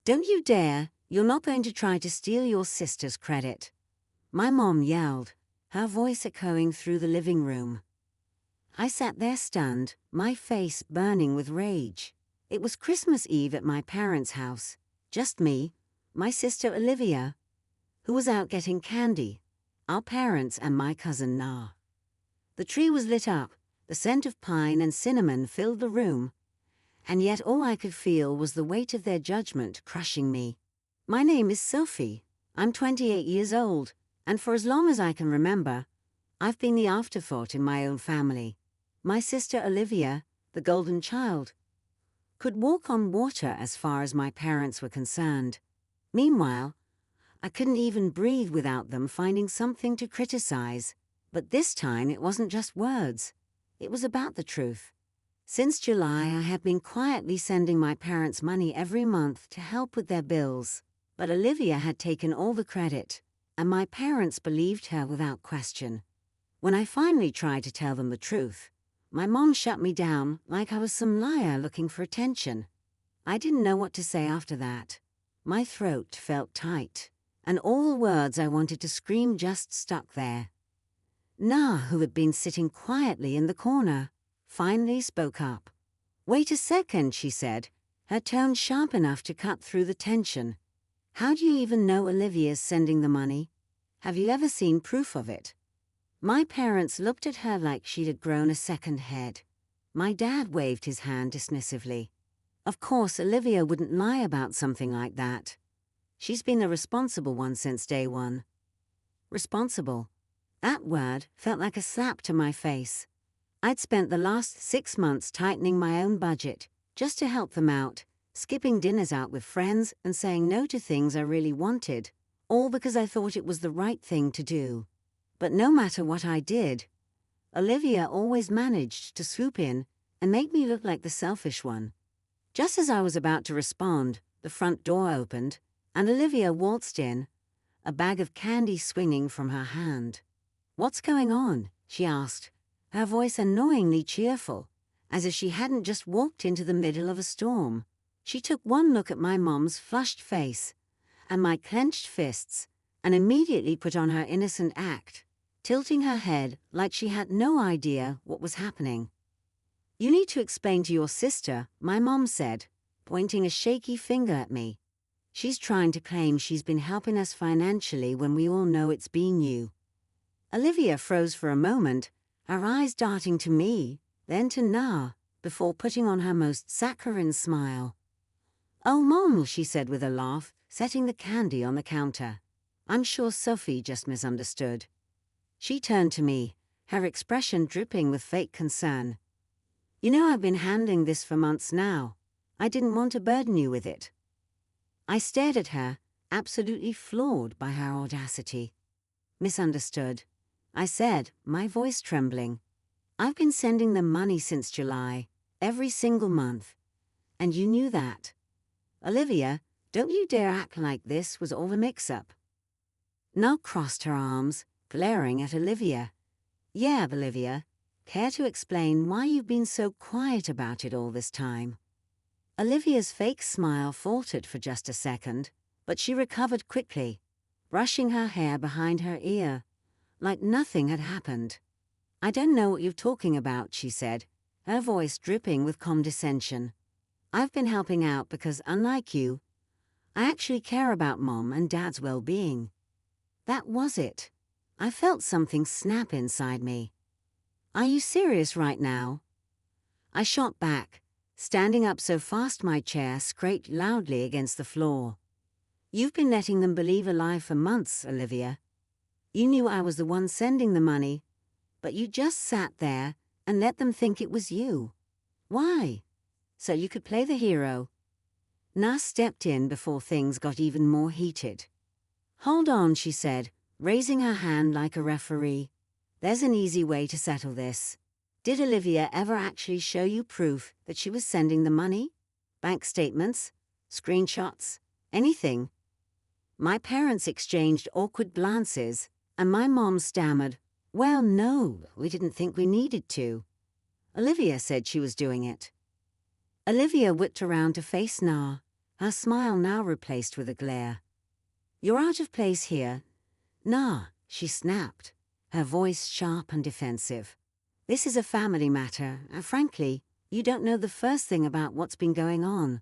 Don't you dare! You're not going to try to steal your sister's credit. My mom yelled, her voice echoing through the living room. I sat there stunned, my face burning with rage. It was Christmas Eve at my parents' house. Just me, my sister Olivia, who was out getting candy, our parents and my cousin Na. The tree was lit up, the scent of pine and cinnamon filled the room, and yet all I could feel was the weight of their judgment crushing me. My name is Sophie. I'm 28 years old, and for as long as I can remember, I've been the afterthought in my own family. My sister Olivia, the golden child, could walk on water as far as my parents were concerned. Meanwhile, I couldn't even breathe without them finding something to criticize. But this time it wasn't just words. It was about the truth. Since July, I had been quietly sending my parents money every month to help with their bills. But Olivia had taken all the credit, and my parents believed her without question. When I finally tried to tell them the truth, my mom shut me down like I was some liar looking for attention. I didn't know what to say after that. My throat felt tight, and all the words I wanted to scream just stuck there. Na, who had been sitting quietly in the corner, finally spoke up. "Wait a second," she said, her tone sharp enough to cut through the tension. "How do you even know Olivia's sending the money? Have you ever seen proof of it?" My parents looked at her like she had grown a second head. My dad waved his hand dismissively. Of course, Olivia wouldn't lie about something like that. She's been the responsible one since day one. Responsible. That word felt like a slap to my face. I'd spent the last 6 months tightening my own budget, just to help them out, skipping dinners out with friends and saying no to things I really wanted, all because I thought it was the right thing to do. But no matter what I did, Olivia always managed to swoop in and make me look like the selfish one. Just as I was about to respond, the front door opened, and Olivia waltzed in, a bag of candy swinging from her hand. "What's going on?" she asked, her voice annoyingly cheerful, as if she hadn't just walked into the middle of a storm. She took one look at my mom's flushed face and my clenched fists, and immediately put on her innocent act, tilting her head like she had no idea what was happening. "You need to explain to your sister," my mom said, pointing a shaky finger at me. "She's trying to claim she's been helping us financially when we all know it's been you." Olivia froze for a moment, her eyes darting to me, then to Na, before putting on her most saccharine smile. "Oh, Mom," she said with a laugh, setting the candy on the counter. "I'm sure Sophie just misunderstood." She turned to me, her expression dripping with fake concern. "You know, I've been handling this for months now. I didn't want to burden you with it." I stared at her, absolutely floored by her audacity. "Misunderstood," I said, my voice trembling. "I've been sending them money since July, every single month. And you knew that. Olivia, don't you dare act like this was all a mix-up." Na crossed her arms, glaring at Olivia. "Yeah, Olivia, care to explain why you've been so quiet about it all this time?" Olivia's fake smile faltered for just a second, but she recovered quickly, brushing her hair behind her ear, like nothing had happened. "I don't know what you're talking about," she said, her voice dripping with condescension. "I've been helping out because, unlike you, I actually care about Mom and Dad's well-being." That was it. I felt something snap inside me. "Are you serious right now?" I shot back, standing up so fast my chair scraped loudly against the floor. "You've been letting them believe a lie for months, Olivia. You knew I was the one sending the money, but you just sat there and let them think it was you. Why? So you could play the hero." Na stepped in before things got even more heated. "Hold on," she said, raising her hand like a referee. "There's an easy way to settle this. Did Olivia ever actually show you proof that she was sending the money? Bank statements? Screenshots? Anything?" My parents exchanged awkward glances, and my mom stammered, "Well, no, we didn't think we needed to. Olivia said she was doing it." Olivia whipped around to face Na, her smile now replaced with a glare. "You're out of place here." "Nah," she snapped, her voice sharp and defensive. "This is a family matter, and frankly, you don't know the first thing about what's been going on."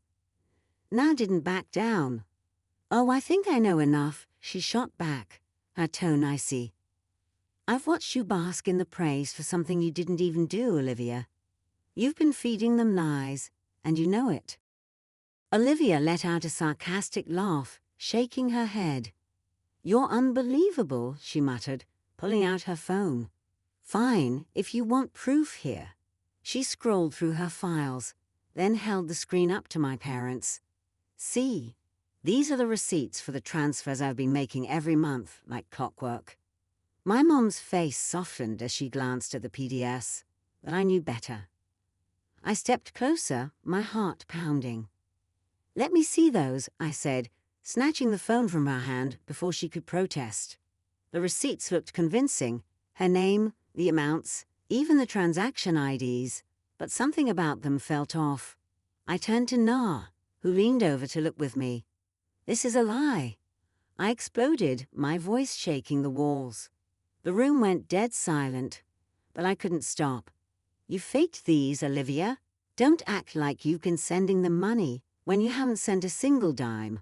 Na didn't back down. "Oh, I think I know enough," she shot back, her tone icy. "I've watched you bask in the praise for something you didn't even do, Olivia. You've been feeding them lies, and you know it." Olivia let out a sarcastic laugh, shaking her head. "You're unbelievable," she muttered, pulling out her phone. "Fine, if you want proof here." She scrolled through her files, then held the screen up to my parents. "See, these are the receipts for the transfers I've been making every month, like clockwork." My mom's face softened as she glanced at the PDFs, but I knew better. I stepped closer, my heart pounding. "Let me see those," I said, snatching the phone from her hand before she could protest. The receipts looked convincing, her name, the amounts, even the transaction IDs, but something about them felt off. I turned to Na, who leaned over to look with me. "This is a lie." I exploded, my voice shaking the walls. The room went dead silent, but I couldn't stop. "You faked these, Olivia. Don't act like you've been sending them money when you haven't sent a single dime."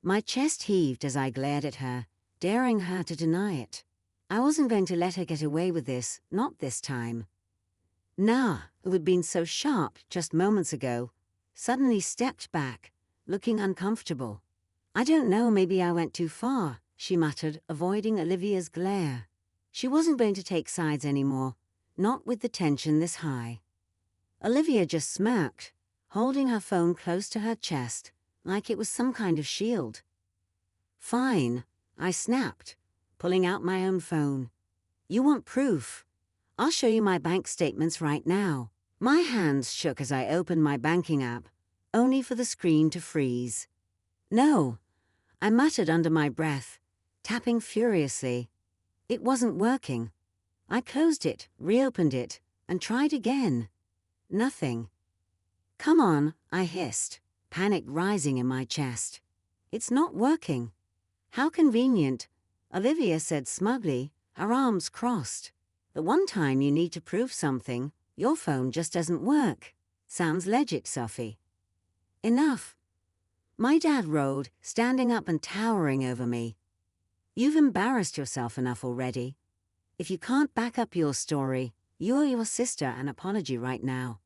My chest heaved as I glared at her, daring her to deny it. I wasn't going to let her get away with this, not this time. Na, who had been so sharp just moments ago, suddenly stepped back, looking uncomfortable. "I don't know, maybe I went too far," she muttered, avoiding Olivia's glare. She wasn't going to take sides anymore, not with the tension this high. Olivia just smirked, holding her phone close to her chest, like it was some kind of shield. "Fine," I snapped, pulling out my own phone. "You want proof? I'll show you my bank statements right now." My hands shook as I opened my banking app, only for the screen to freeze. "No," I muttered under my breath, tapping furiously. It wasn't working. I closed it, reopened it, and tried again. Nothing. "Come on," I hissed, panic rising in my chest. "It's not working." "How convenient," Olivia said smugly, her arms crossed. "The one time you need to prove something, your phone just doesn't work. Sounds legit, Sophie." "Enough." My dad rolled, standing up and towering over me. "You've embarrassed yourself enough already. If you can't back up your story, you owe your sister an apology right now."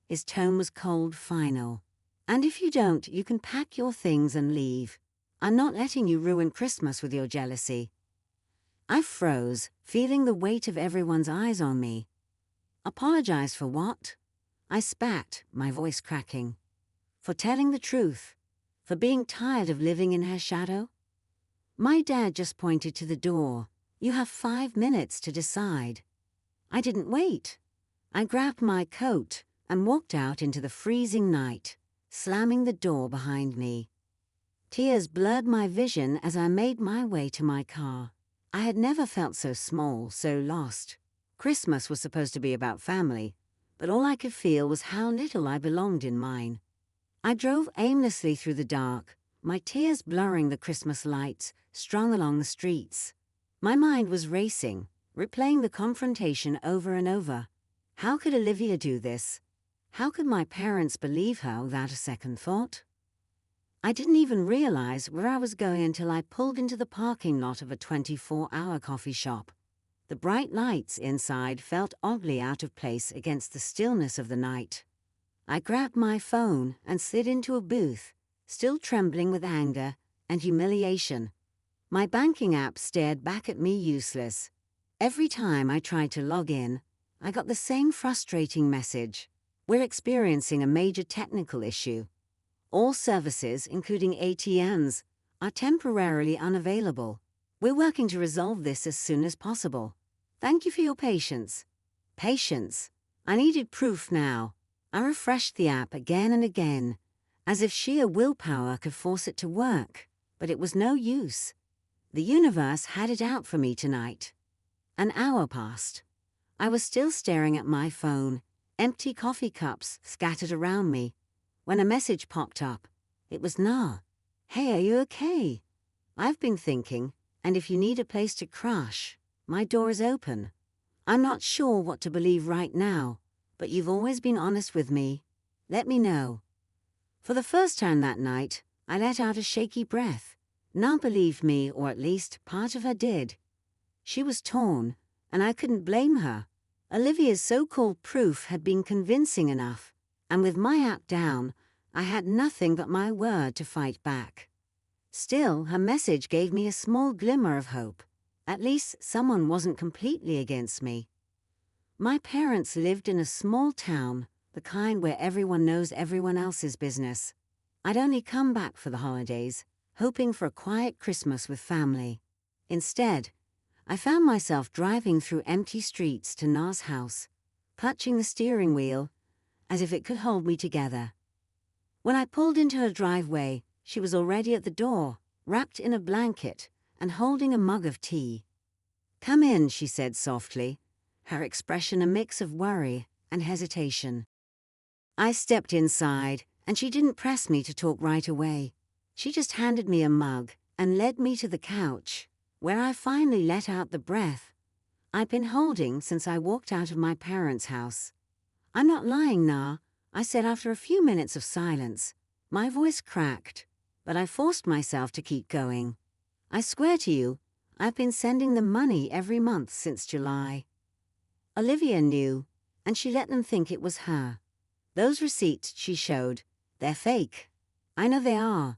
His tone was cold, final. "And if you don't, you can pack your things and leave. I'm not letting you ruin Christmas with your jealousy." I froze, feeling the weight of everyone's eyes on me. "Apologize for what?" I spat, my voice cracking. "For telling the truth. For being tired of living in her shadow." My dad just pointed to the door. "You have 5 minutes to decide." I didn't wait. I grabbed my coat and walked out into the freezing night, slamming the door behind me. Tears blurred my vision as I made my way to my car. I had never felt so small, so lost. Christmas was supposed to be about family, but all I could feel was how little I belonged in mine. I drove aimlessly through the dark, my tears blurring the Christmas lights strung along the streets. My mind was racing, replaying the confrontation over and over. How could Olivia do this? How could my parents believe her without a second thought? I didn't even realize where I was going until I pulled into the parking lot of a 24-hour coffee shop. The bright lights inside felt oddly out of place against the stillness of the night. I grabbed my phone and slid into a booth, still trembling with anger and humiliation. My banking app stared back at me useless. Every time I tried to log in, I got the same frustrating message. "We're experiencing a major technical issue. All services, including ATMs, are temporarily unavailable. We're working to resolve this as soon as possible. Thank you for your patience." Patience. I needed proof now. I refreshed the app again and again, as if sheer willpower could force it to work, but it was no use. The universe had it out for me tonight. An hour passed. I was still staring at my phone, empty coffee cups scattered around me, when a message popped up. It was Na. Hey, are you okay? I've been thinking, and if you need a place to crash, my door is open. I'm not sure what to believe right now, but you've always been honest with me. Let me know. For the first time that night, I let out a shaky breath. Na believed me, or at least part of her did. She was torn, and I couldn't blame her. Olivia's so-called proof had been convincing enough, and with my act down, I had nothing but my word to fight back. Still, her message gave me a small glimmer of hope. At least someone wasn't completely against me. My parents lived in a small town, the kind where everyone knows everyone else's business. I'd only come back for the holidays, hoping for a quiet Christmas with family. Instead, I found myself driving through empty streets to Na's house, clutching the steering wheel as if it could hold me together. When I pulled into her driveway, she was already at the door, wrapped in a blanket and holding a mug of tea. "Come in," she said softly, her expression a mix of worry and hesitation. I stepped inside, and she didn't press me to talk right away. She just handed me a mug and led me to the couch, where I finally let out the breath I'd been holding since I walked out of my parents' house. "I'm not lying, Na," I said after a few minutes of silence. My voice cracked, but I forced myself to keep going. "I swear to you, I've been sending them money every month since July." Olivia knew, and she let them think it was her. "Those receipts," she showed, "they're fake." "I know they are."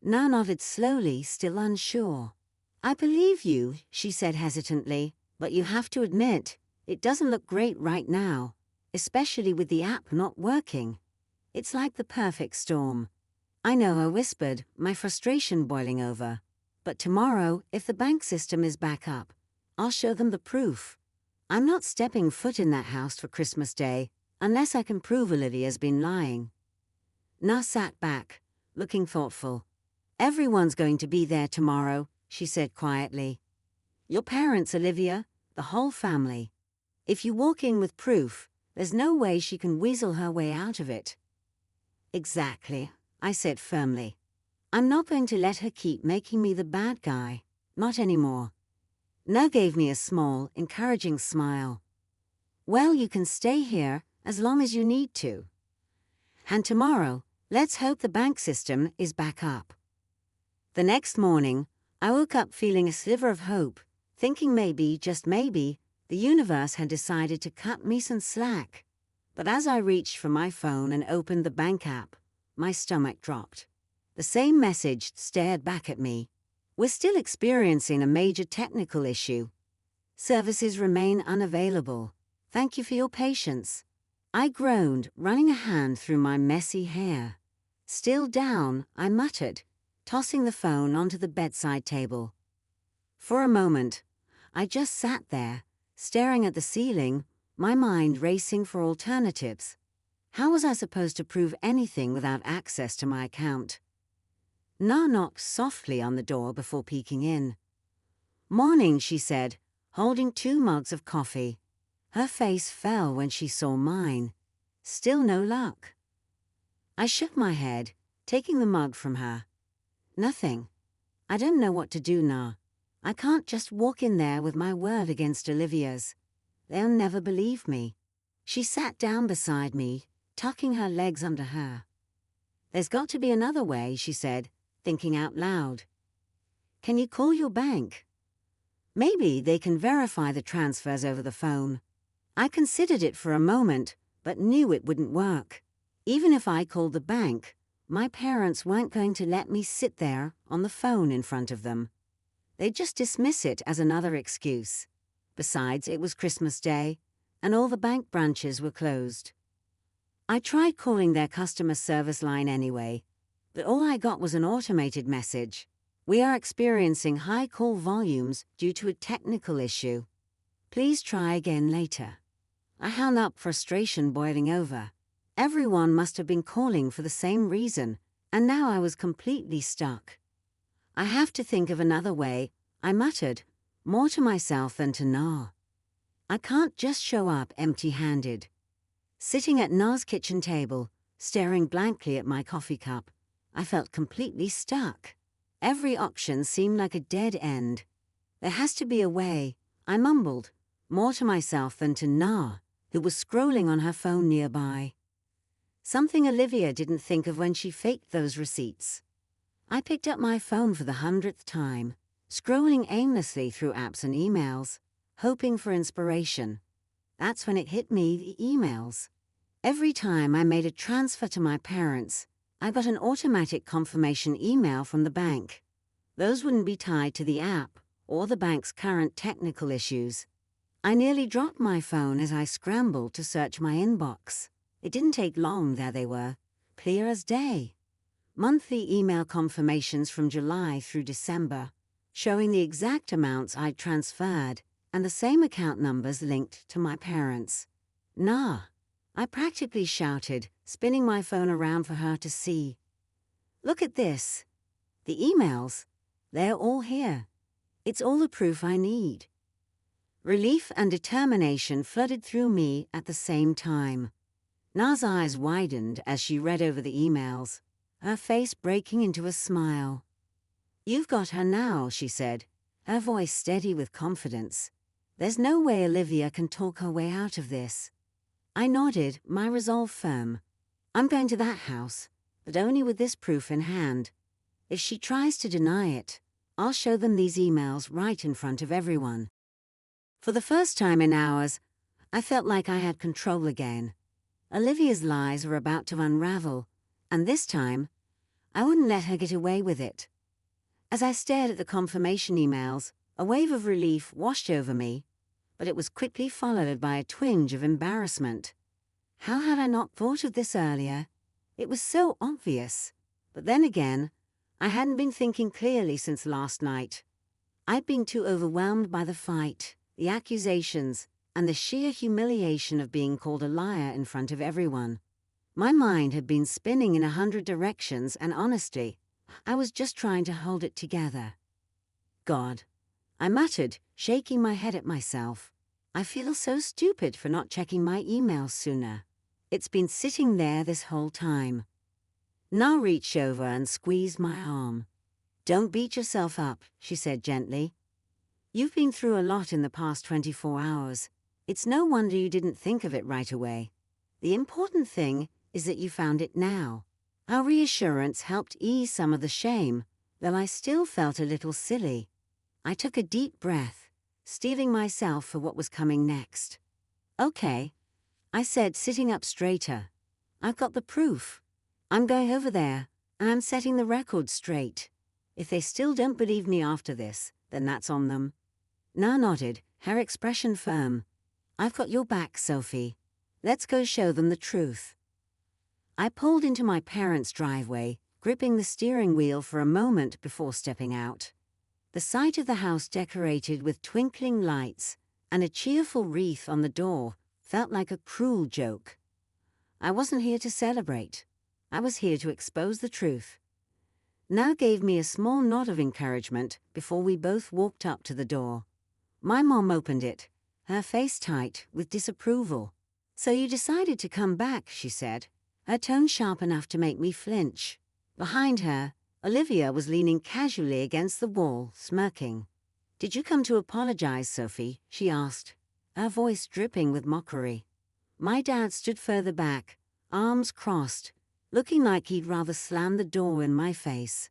Na nodded slowly, still unsure. "I believe you," she said hesitantly, "but you have to admit, it doesn't look great right now, especially with the app not working. It's like the perfect storm." "I know," I whispered, my frustration boiling over. "But tomorrow, if the bank system is back up, I'll show them the proof. I'm not stepping foot in that house for Christmas Day unless I can prove Olivia's been lying." Na sat back, looking thoughtful. "Everyone's going to be there tomorrow," she said quietly. "Your parents, Olivia, the whole family. If you walk in with proof, there's no way she can weasel her way out of it." "Exactly," I said firmly. "I'm not going to let her keep making me the bad guy. Not anymore." Na gave me a small, encouraging smile. "Well, you can stay here as long as you need to. And tomorrow, let's hope the bank system is back up." The next morning, I woke up feeling a sliver of hope, thinking maybe, just maybe, the universe had decided to cut me some slack. But as I reached for my phone and opened the bank app, my stomach dropped. The same message stared back at me. "We're still experiencing a major technical issue. Services remain unavailable. Thank you for your patience." I groaned, running a hand through my messy hair. Still down, I muttered, tossing the phone onto the bedside table. For a moment, I just sat there, staring at the ceiling, my mind racing for alternatives. How was I supposed to prove anything without access to my account? Na knocked softly on the door before peeking in. "Morning," she said, holding 2 mugs of coffee. Her face fell when she saw mine. Still no luck. I shook my head, taking the mug from her. "Nothing. I don't know what to do, Na. I can't just walk in there with my word against Olivia's. They'll never believe me." She sat down beside me, tucking her legs under her. "There's got to be another way," she said, thinking out loud. "Can you call your bank? Maybe they can verify the transfers over the phone." I considered it for a moment, but knew it wouldn't work. Even if I called the bank, my parents weren't going to let me sit there on the phone in front of them. They'd just dismiss it as another excuse. Besides, it was Christmas Day, and all the bank branches were closed. I tried calling their customer service line anyway, but all I got was an automated message. "We are experiencing high call volumes due to a technical issue. Please try again later." I hung up, frustration boiling over. Everyone must have been calling for the same reason, and now I was completely stuck. "I have to think of another way," I muttered, more to myself than to Na. "I can't just show up empty-handed." Sitting at Na's kitchen table, staring blankly at my coffee cup, I felt completely stuck. Every option seemed like a dead end. There has to be a way, I mumbled, more to myself than to Na, who was scrolling on her phone nearby. Something Olivia didn't think of when she faked those receipts. I picked up my phone for the 100th time, scrolling aimlessly through apps and emails, hoping for inspiration. That's when it hit me, the emails. Every time I made a transfer to my parents, I got an automatic confirmation email from the bank. Those wouldn't be tied to the app or the bank's current technical issues. I nearly dropped my phone as I scrambled to search my inbox. It didn't take long, there they were, clear as day. Monthly email confirmations from July through December, showing the exact amounts I'd transferred and the same account numbers linked to my parents. Nah, I practically shouted, spinning my phone around for her to see. Look at this. The emails, they're all here. It's all the proof I need. Relief and determination flooded through me at the same time. Na's eyes widened as she read over the emails, her face breaking into a smile. You've got her now, she said, her voice steady with confidence. There's no way Olivia can talk her way out of this. I nodded, my resolve firm. I'm going to that house, but only with this proof in hand. If she tries to deny it, I'll show them these emails right in front of everyone. For the first time in hours, I felt like I had control again. Olivia's lies were about to unravel, and this time, I wouldn't let her get away with it. As I stared at the confirmation emails, a wave of relief washed over me, but it was quickly followed by a twinge of embarrassment. How had I not thought of this earlier? It was so obvious. But then again, I hadn't been thinking clearly since last night. I'd been too overwhelmed by the fight, the accusations, and the sheer humiliation of being called a liar in front of everyone. My mind had been spinning in 100 directions, and honestly, I was just trying to hold it together. God, I muttered, shaking my head at myself. I feel so stupid for not checking my emails sooner. It's been sitting there this whole time. Na reached over and squeezed my arm. Don't beat yourself up, she said gently. You've been through a lot in the past 24 hours. It's no wonder you didn't think of it right away. The important thing is that you found it now. Our reassurance helped ease some of the shame, though I still felt a little silly. I took a deep breath, steeling myself for what was coming next. Okay, I said, sitting up straighter. I've got the proof. I'm going over there, and I'm setting the record straight. If they still don't believe me after this, then that's on them. Na nodded, her expression firm. I've got your back, Sophie. Let's go show them the truth. I pulled into my parents' driveway, gripping the steering wheel for a moment before stepping out. The sight of the house decorated with twinkling lights and a cheerful wreath on the door felt like a cruel joke. I wasn't here to celebrate. I was here to expose the truth. Na gave me a small nod of encouragement before we both walked up to the door. My mom opened it, her face tight with disapproval. So you decided to come back, she said, her tone sharp enough to make me flinch. Behind her, Olivia was leaning casually against the wall, smirking. Did you come to apologize, Sophie? She asked, her voice dripping with mockery. My dad stood further back, arms crossed, looking like he'd rather slam the door in my face.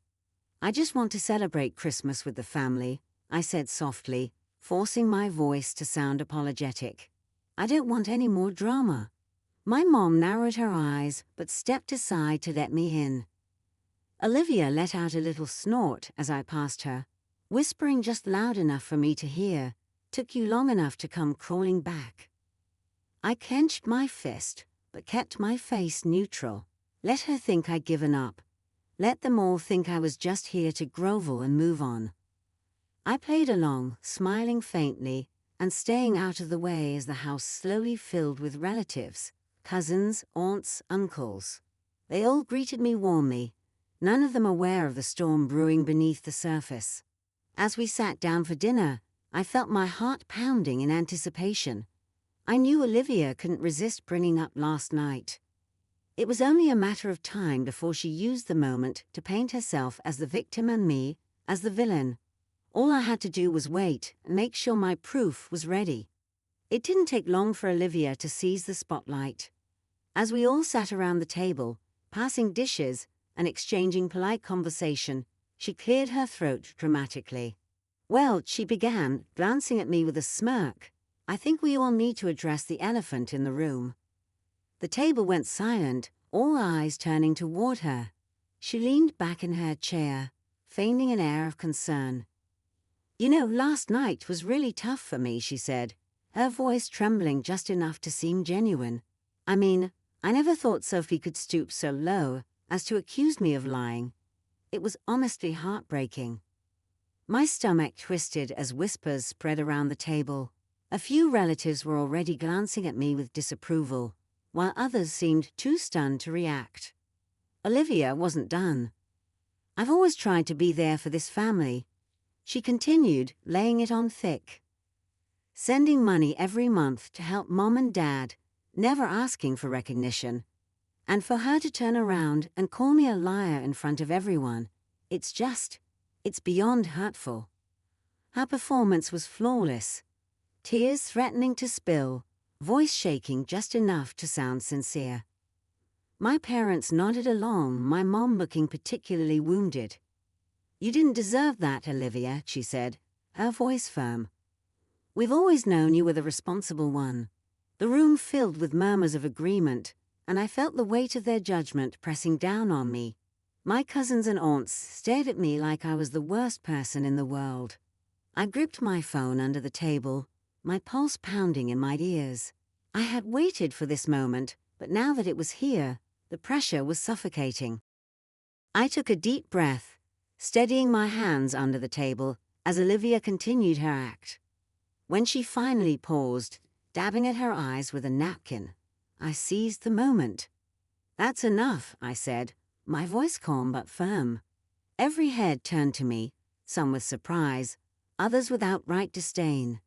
I just want to celebrate Christmas with the family, I said softly, forcing my voice to sound apologetic. I don't want any more drama. My mom narrowed her eyes but stepped aside to let me in. Olivia let out a little snort as I passed her, whispering just loud enough for me to hear. Took you long enough to come crawling back. I clenched my fist, but kept my face neutral. Let her think I'd given up. Let them all think I was just here to grovel and move on. I played along, smiling faintly, and staying out of the way as the house slowly filled with relatives, cousins, aunts, uncles. They all greeted me warmly, none of them aware of the storm brewing beneath the surface. As we sat down for dinner, I felt my heart pounding in anticipation. I knew Olivia couldn't resist bringing up last night. It was only a matter of time before she used the moment to paint herself as the victim and me as the villain. All I had to do was wait and make sure my proof was ready. It didn't take long for Olivia to seize the spotlight. As we all sat around the table, passing dishes and exchanging polite conversation, she cleared her throat dramatically. "Well," she began, glancing at me with a smirk, "I think we all need to address the elephant in the room." The table went silent, all eyes turning toward her. She leaned back in her chair, feigning an air of concern. "You know, last night was really tough for me," she said, her voice trembling just enough to seem genuine. "I mean, I never thought Sophie could stoop so low as to accuse me of lying. It was honestly heartbreaking." My stomach twisted as whispers spread around the table. A few relatives were already glancing at me with disapproval, while others seemed too stunned to react. Olivia wasn't done. "I've always tried to be there for this family," she continued, laying it on thick. "Sending money every month to help Mom and Dad, never asking for recognition. And for her to turn around and call me a liar in front of everyone, it's beyond hurtful." Her performance was flawless, tears threatening to spill, voice shaking just enough to sound sincere. My parents nodded along, my mom looking particularly wounded. "You didn't deserve that, Olivia," she said, her voice firm. "We've always known you were the responsible one." The room filled with murmurs of agreement, and I felt the weight of their judgment pressing down on me. My cousins and aunts stared at me like I was the worst person in the world. I gripped my phone under the table, my pulse pounding in my ears. I had waited for this moment, but now that it was here, the pressure was suffocating. I took a deep breath, steadying my hands under the table as Olivia continued her act. When she finally paused, dabbing at her eyes with a napkin, I seized the moment. "That's enough," I said, my voice calm but firm. Every head turned to me, some with surprise, others with outright disdain.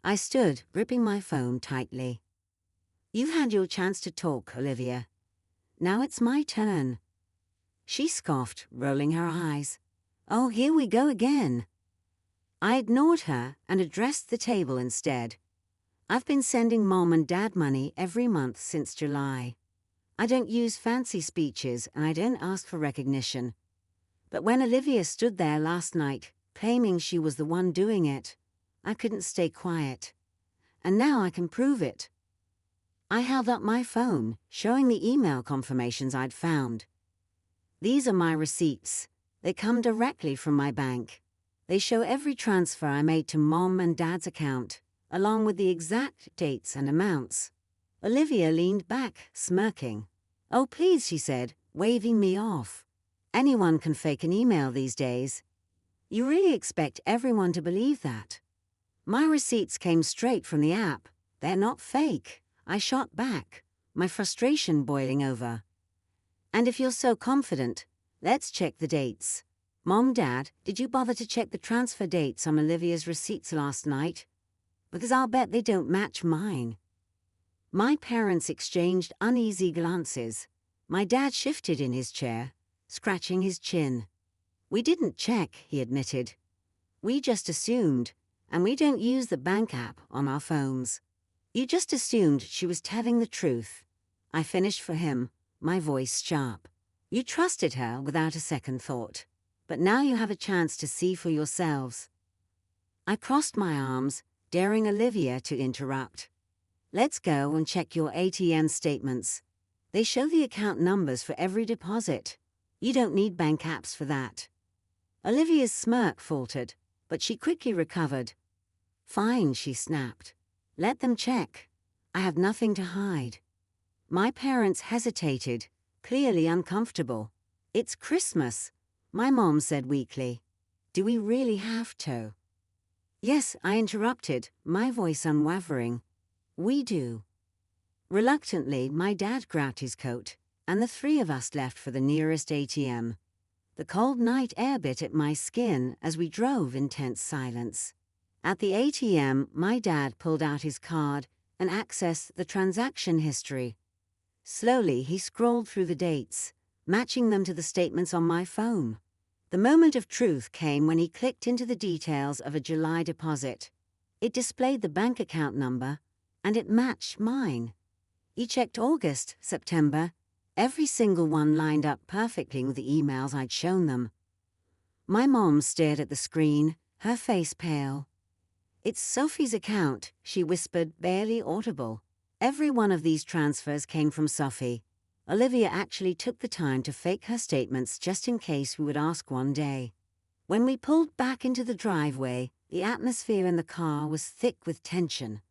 I stood, gripping my phone tightly. "You've had your chance to talk, Olivia. Now it's my turn." She scoffed, rolling her eyes. "Oh, here we go again." I ignored her and addressed the table instead. "I've been sending Mom and Dad money every month since July. I don't use fancy speeches and I don't ask for recognition. But when Olivia stood there last night, claiming she was the one doing it, I couldn't stay quiet. And now I can prove it." I held up my phone, showing the email confirmations I'd found. "These are my receipts. They come directly from my bank. They show every transfer I made to Mom and Dad's account, along with the exact dates and amounts." Olivia leaned back, smirking. "Oh, please," she said, waving me off. "Anyone can fake an email these days. You really expect everyone to believe that?" "My receipts came straight from the app. They're not fake," I shot back, my frustration boiling over. "And if you're so confident, let's check the dates. Mom, Dad, did you bother to check the transfer dates on Olivia's receipts last night? Because I'll bet they don't match mine." My parents exchanged uneasy glances. My dad shifted in his chair, scratching his chin. "We didn't check," he admitted. "We just assumed, and we don't use the bank app on our phones." "You just assumed she was telling the truth." I finished for him, my voice sharp. "You trusted her without a second thought. But now you have a chance to see for yourselves." I crossed my arms, daring Olivia to interrupt. "Let's go and check your ATM statements. They show the account numbers for every deposit. You don't need bank apps for that." Olivia's smirk faltered, but she quickly recovered. "Fine," she snapped. "Let them check. I have nothing to hide." My parents hesitated, clearly uncomfortable. "It's Christmas," my mom said weakly. "Do we really have to?" "Yes," I interrupted, my voice unwavering. "We do." Reluctantly, my dad grabbed his coat, and the three of us left for the nearest ATM. The cold night air bit at my skin as we drove in tense silence. At the ATM, my dad pulled out his card and accessed the transaction history. Slowly, he scrolled through the dates, matching them to the statements on my phone. The moment of truth came when he clicked into the details of a July deposit. It displayed the bank account number, and it matched mine. He checked August, September, every single one lined up perfectly with the emails I'd shown them. My mom stared at the screen, her face pale. "It's Sophie's account," she whispered, barely audible. Every one of these transfers came from Sophie. Olivia actually took the time to fake her statements just in case we would ask one day. When we pulled back into the driveway, the atmosphere in the car was thick with tension.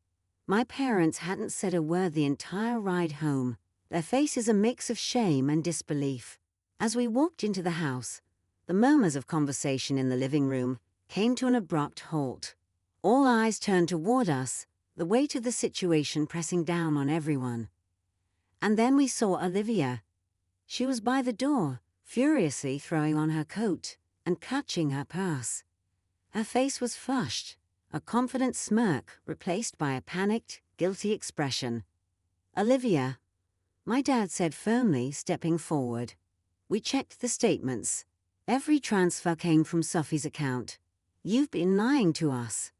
My parents hadn't said a word the entire ride home, their faces a mix of shame and disbelief. As we walked into the house, the murmurs of conversation in the living room came to an abrupt halt. All eyes turned toward us, the weight of the situation pressing down on everyone. And then we saw Olivia. She was by the door, furiously throwing on her coat and clutching her purse. Her face was flushed, a confident smirk replaced by a panicked, guilty expression. "Olivia," my dad said firmly, stepping forward. We checked the statements. Every transfer came from Sophie's account. "You've been lying to us."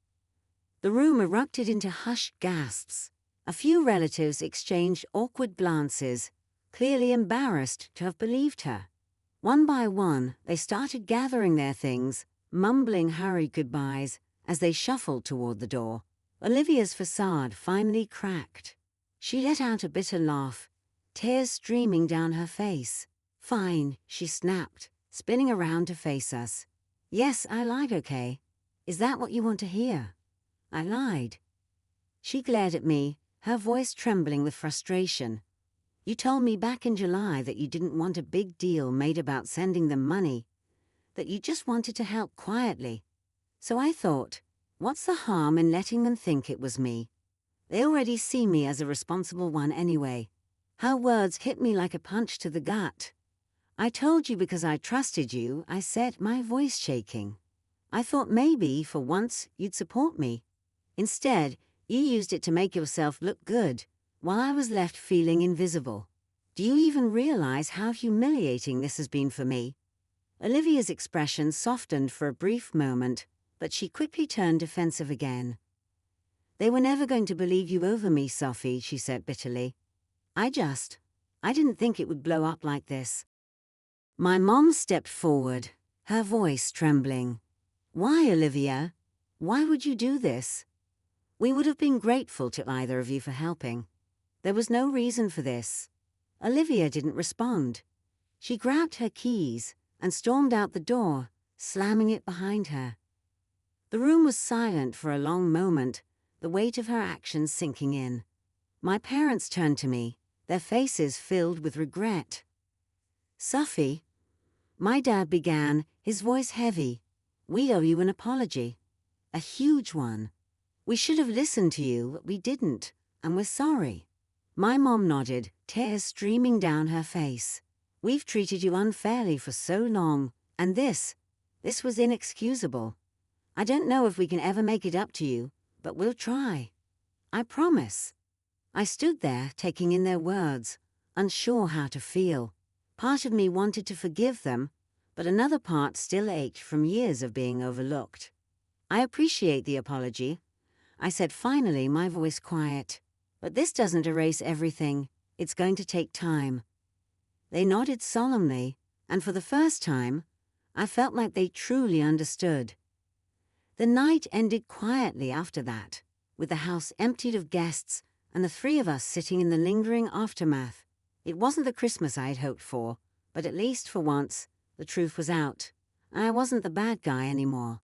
The room erupted into hushed gasps. A few relatives exchanged awkward glances, clearly embarrassed to have believed her. One by one, they started gathering their things, mumbling hurried goodbyes as they shuffled toward the door. Olivia's facade finally cracked. She let out a bitter laugh, tears streaming down her face. "Fine," she snapped, spinning around to face us. "Yes, I lied, okay? Is that what you want to hear?" I lied. She glared at me, her voice trembling with frustration. "You told me back in July that you didn't want a big deal made about sending them money, that you just wanted to help quietly. So I thought, what's the harm in letting them think it was me? They already see me as a responsible one anyway." Her words hit me like a punch to the gut. "I told you because I trusted you," I said, my voice shaking. "I thought maybe, for once, you'd support me. Instead, you used it to make yourself look good, while I was left feeling invisible. Do you even realize how humiliating this has been for me?" Olivia's expression softened for a brief moment, but she quickly turned defensive again. "They were never going to believe you over me, Sophie," she said bitterly. I didn't think it would blow up like this." My mom stepped forward, her voice trembling. "Why, Olivia? Why would you do this? We would have been grateful to either of you for helping. There was no reason for this." Olivia didn't respond. She grabbed her keys and stormed out the door, slamming it behind her. The room was silent for a long moment, the weight of her actions sinking in. My parents turned to me, their faces filled with regret. "Sophie," my dad began, his voice heavy, "we owe you an apology. A huge one. We should have listened to you, but we didn't, and we're sorry." My mom nodded, tears streaming down her face. "We've treated you unfairly for so long, and this was inexcusable. I don't know if we can ever make it up to you, but we'll try. I promise." I stood there, taking in their words, unsure how to feel. Part of me wanted to forgive them, but another part still ached from years of being overlooked. "I appreciate the apology," I said finally, my voice quiet. "But this doesn't erase everything. It's going to take time." They nodded solemnly, and for the first time, I felt like they truly understood. The night ended quietly after that, with the house emptied of guests and the three of us sitting in the lingering aftermath. It wasn't the Christmas I had hoped for, but at least for once, the truth was out, and I wasn't the bad guy anymore.